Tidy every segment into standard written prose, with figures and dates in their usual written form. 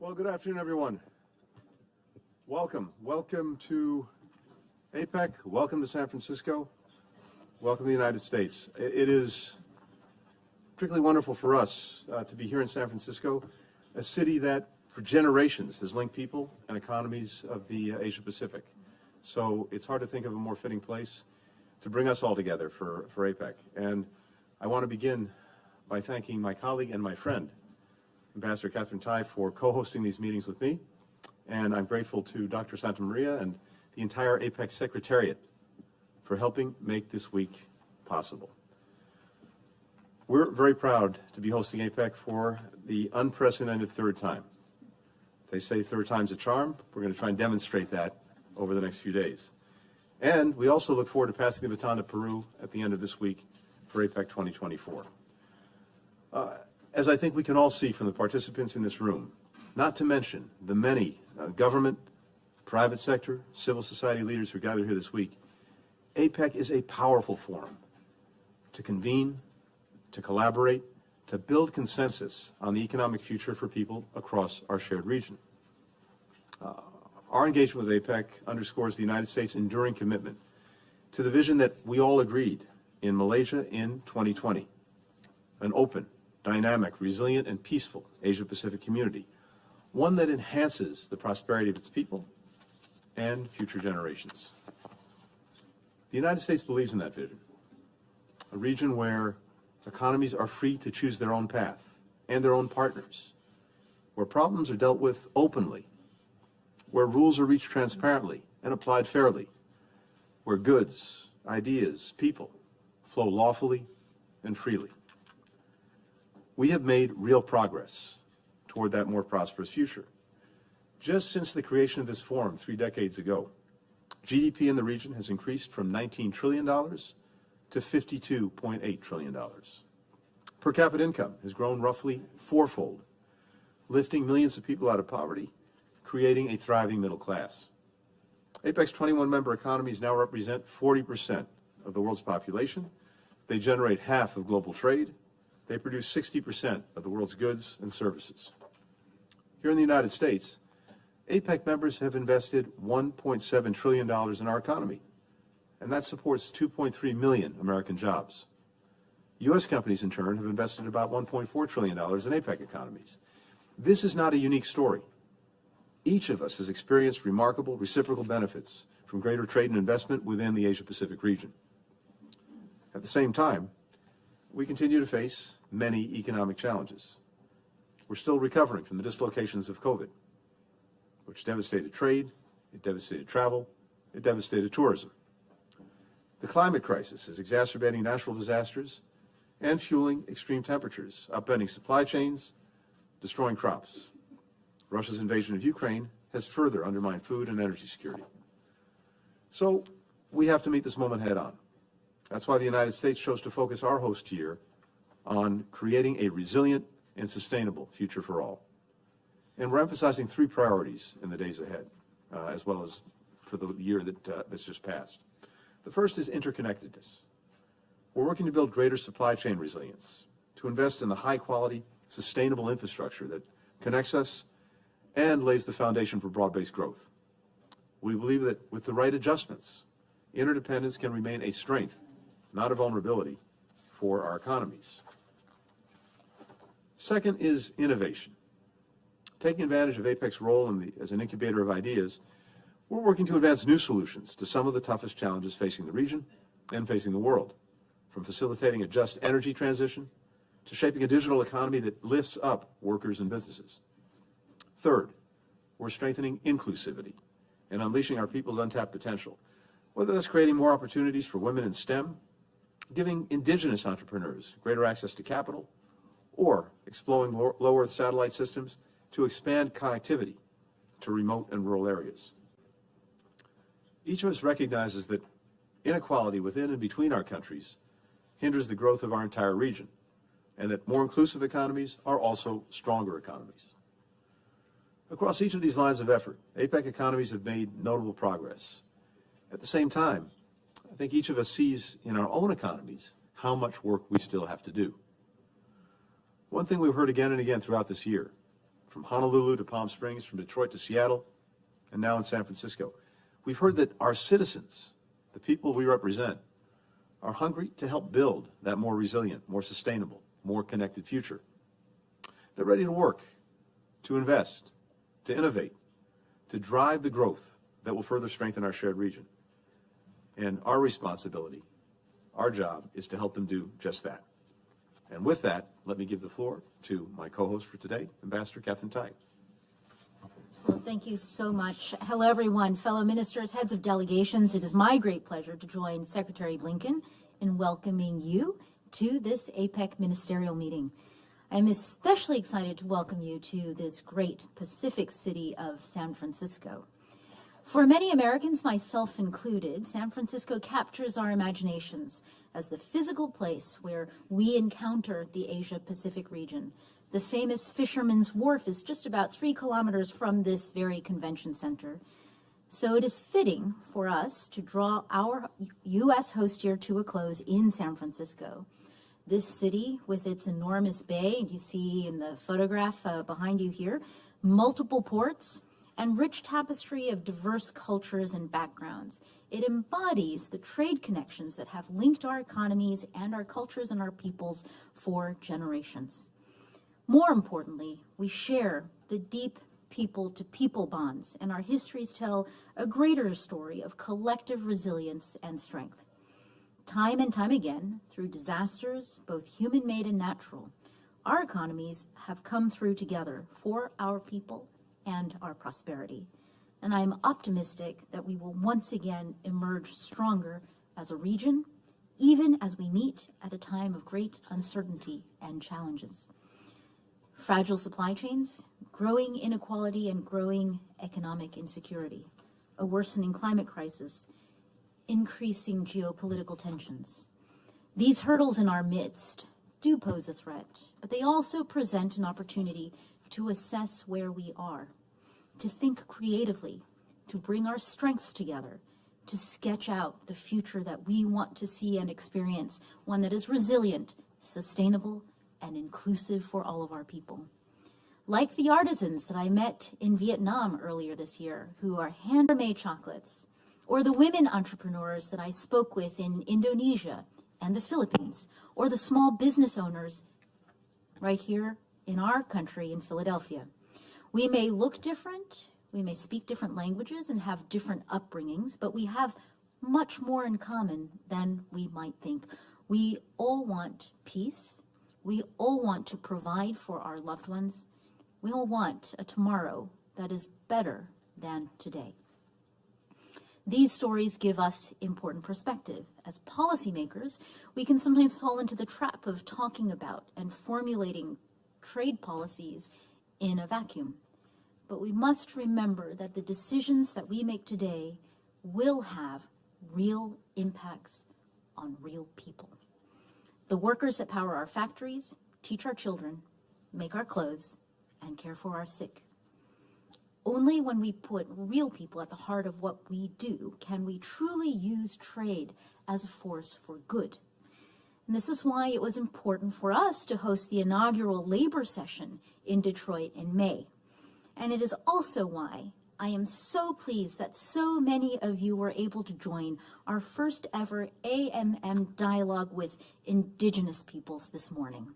Well, good afternoon, everyone. Welcome to APEC. Welcome to San Francisco. Welcome to the United States. It is particularly wonderful for us to be here in San Francisco, a city that for generations has linked people and economies of the Asia Pacific. So it's hard to think of a more fitting place to bring us all together for APEC. And I want to begin by thanking my colleague and my friend, Ambassador Katherine, for co-hosting these meetings with me. And I'm grateful to Dr. Santa Maria and the entire APEC Secretariat for helping make this week possible. We're very proud to be hosting APEC for the unprecedented third time. They say third time's a charm. We're going to try and demonstrate that over the next few days. And we also look forward to passing the baton to Peru at the end of this week for APEC 2024. As I think we can all see from the participants in this room, not to mention the many government, private sector, civil society leaders who gathered here this week, APEC is a powerful forum to convene, to collaborate, to build consensus on the economic future for people across our shared region. Our engagement with APEC underscores the United States' enduring commitment to the vision that we all agreed in Malaysia in 2020, an open, dynamic, resilient, and peaceful Asia-Pacific community, one that enhances the prosperity of its people and future generations. The United States believes in that vision, a region where economies are free to choose their own path and their own partners, where problems are dealt with openly, where rules are reached transparently and applied fairly, where goods, ideas, people flow lawfully and freely. We have made real progress toward that more prosperous future. Just since the creation of this forum 3 decades ago, GDP in the region has increased from $19 trillion to $52.8 trillion. Per capita income has grown roughly fourfold, lifting millions of people out of poverty, creating a thriving middle class. APEC's 21 member economies now represent 40% of the world's population. They generate half of global trade. They produce 60% of the world's goods and services. Here in the United States, APEC members have invested $1.7 trillion in our economy, and that supports 2.3 million American jobs. U.S. companies, in turn, have invested about $1.4 trillion in APEC economies. This is not a unique story. Each of us has experienced remarkable reciprocal benefits from greater trade and investment within the Asia-Pacific region. At the same time, we continue to face many economic challenges. We're still recovering from the dislocations of COVID, which devastated trade, it devastated travel, it devastated tourism. The climate crisis is exacerbating natural disasters and fueling extreme temperatures, upending supply chains, destroying crops. Russia's invasion of Ukraine has further undermined food and energy security. So we have to meet this moment head on. That's why the United States chose to focus our host year on creating a resilient and sustainable future for all. And we're emphasizing 3 priorities in the days ahead, as well as for the year that's just passed. The first is interconnectedness. We're working to build greater supply chain resilience, to invest in the high-quality, sustainable infrastructure that connects us and lays the foundation for broad-based growth. We believe that with the right adjustments, interdependence can remain a strength, not a vulnerability, for our economies. Second is innovation. Taking advantage of APEC's role as an incubator of ideas, we're working to advance new solutions to some of the toughest challenges facing the region and facing the world, from facilitating a just energy transition to shaping a digital economy that lifts up workers and businesses. Third, we're strengthening inclusivity and unleashing our people's untapped potential, whether that's creating more opportunities for women in STEM, giving indigenous entrepreneurs greater access to capital, or exploring low Earth satellite systems to expand connectivity to remote and rural areas. Each of us recognizes that inequality within and between our countries hinders the growth of our entire region, and that more inclusive economies are also stronger economies. Across each of these lines of effort, APEC economies have made notable progress. At the same time, I think each of us sees in our own economies how much work we still have to do. One thing we've heard again and again throughout this year from Honolulu to Palm Springs, from Detroit to Seattle, and now in San Francisco. We've heard that our citizens, the people we represent, are hungry to help build that more resilient, more sustainable, more connected future. They're ready to work, to invest, to innovate, to drive the growth that will further strengthen our shared region. And our responsibility, our job, is to help them do just that. And with that, let me give the floor to my co-host for today, Ambassador Katherine. Well, thank you so much. Hello, everyone, fellow ministers, heads of delegations. It is my great pleasure to join Secretary Blinken in welcoming you to this APEC Ministerial meeting. I'm especially excited to welcome you to this great Pacific city of San Francisco. For many Americans, myself included, San Francisco captures our imaginations as the physical place where we encounter the Asia-Pacific region. The famous Fisherman's Wharf is just about 3 kilometers from this very convention center. So it is fitting for us to draw our U.S. host year to a close in San Francisco. This city, with its enormous bay, you see in the photograph behind you here, multiple ports, and rich tapestry of diverse cultures and backgrounds. It embodies the trade connections that have linked our economies and our cultures and our peoples for generations. More importantly, we share the deep people-to-people bonds, and our histories tell a greater story of collective resilience and strength. Time and time again, through disasters, both human-made and natural, our economies have come through together for our people and our prosperity. And I am optimistic that we will once again emerge stronger as a region, even as we meet at a time of great uncertainty and challenges. Fragile supply chains, growing inequality and growing economic insecurity, a worsening climate crisis, increasing geopolitical tensions. These hurdles in our midst do pose a threat, but they also present an opportunity to assess where we are, to think creatively, to bring our strengths together, to sketch out the future that we want to see and experience, one that is resilient, sustainable, and inclusive for all of our people. Like the artisans that I met in Vietnam earlier this year, who are handmade chocolates, or the women entrepreneurs that I spoke with in Indonesia and the Philippines, or the small business owners right here in our country in Philadelphia. We may look different, we may speak different languages and have different upbringings, but we have much more in common than we might think. We all want peace. We all want to provide for our loved ones. We all want a tomorrow that is better than today. These stories give us important perspective. As policymakers, we can sometimes fall into the trap of talking about and formulating trade policies in a vacuum. But we must remember that the decisions that we make today will have real impacts on real people. The workers that power our factories, teach our children, make our clothes, and care for our sick. Only when we put real people at the heart of what we do can we truly use trade as a force for good. And this is why it was important for us to host the inaugural labor session in Detroit in May. And it is also why I am so pleased that so many of you were able to join our first ever AMM dialogue with Indigenous peoples this morning.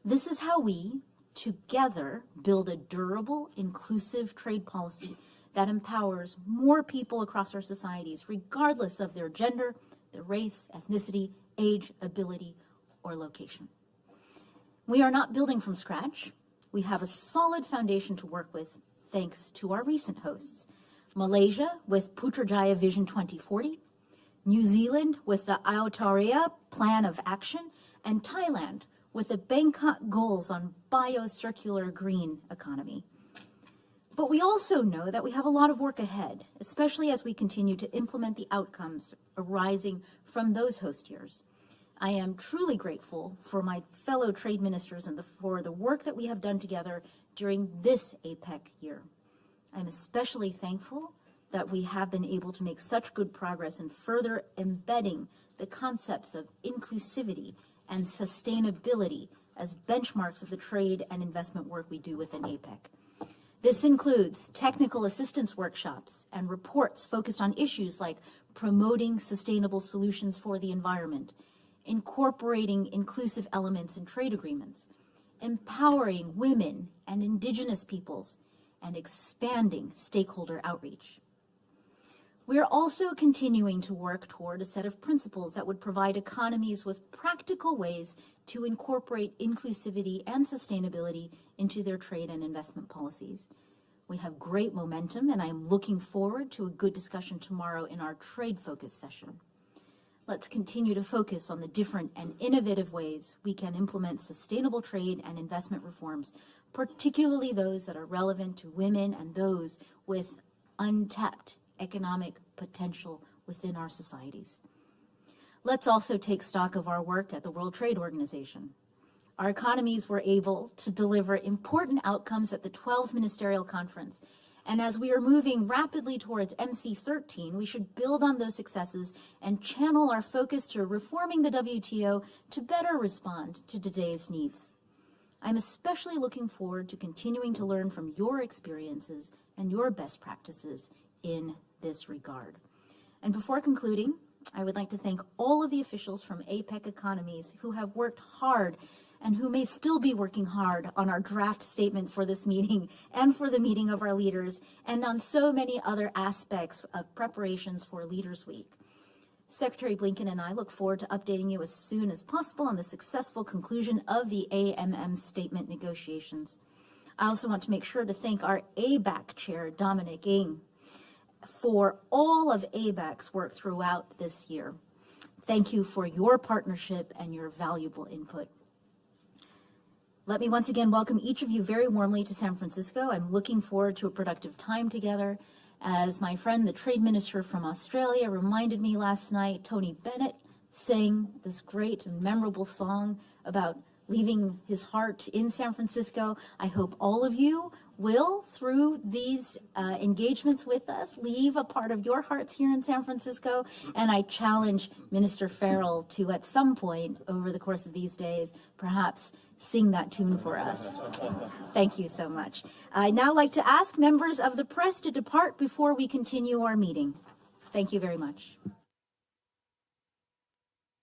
This is how we, together, build a durable, inclusive trade policy that empowers more people across our societies, regardless of their gender, their race, ethnicity, age, ability, or location. We are not building from scratch. We have a solid foundation to work with, thanks to our recent hosts. Malaysia with Putrajaya Vision 2040, New Zealand with the Aotearoa Plan of Action, and Thailand with the Bangkok goals on biocircular green economy. But we also know that we have a lot of work ahead, especially as we continue to implement the outcomes arising from those host years. I am truly grateful for my fellow trade ministers and for the work that we have done together during this APEC year. I'm especially thankful that we have been able to make such good progress in further embedding the concepts of inclusivity and sustainability as benchmarks of the trade and investment work we do within APEC. This includes technical assistance workshops and reports focused on issues like promoting sustainable solutions for the environment, incorporating inclusive elements in trade agreements, empowering women and indigenous peoples, and expanding stakeholder outreach. We are also continuing to work toward a set of principles that would provide economies with practical ways to incorporate inclusivity and sustainability into their trade and investment policies. We have great momentum, and I am looking forward to a good discussion tomorrow in our trade focus session. Let's continue to focus on the different and innovative ways we can implement sustainable trade and investment reforms, particularly those that are relevant to women and those with untapped economic potential within our societies. Let's also take stock of our work at the World Trade Organization. Our economies were able to deliver important outcomes at the 12th Ministerial Conference, and as we are moving rapidly towards MC13, we should build on those successes and channel our focus to reforming the WTO to better respond to today's needs. I'm especially looking forward to continuing to learn from your experiences and your best practices in this regard. And before concluding, I would like to thank all of the officials from APEC economies who have worked hard and who may still be working hard on our draft statement for this meeting and for the meeting of our leaders and on so many other aspects of preparations for Leaders Week. Secretary Blinken and I look forward to updating you as soon as possible on the successful conclusion of the AMM statement negotiations. I also want to make sure to thank our ABAC chair, Dominic Ng, for all of ABAC's work throughout this year. Thank you for your partnership and your valuable input. Let me once again welcome each of you very warmly to San Francisco. I'm looking forward to a productive time together. As my friend, the Trade Minister from Australia, reminded me last night, Tony Bennett sang this great and memorable song about leaving his heart in San Francisco. I hope all of you will, through these engagements with us, leave a part of your hearts here in San Francisco. And I challenge Minister Farrell to, at some point over the course of these days, perhaps sing that tune for us. Thank you so much. I'd now like to ask members of the press to depart before we continue our meeting. Thank you very much.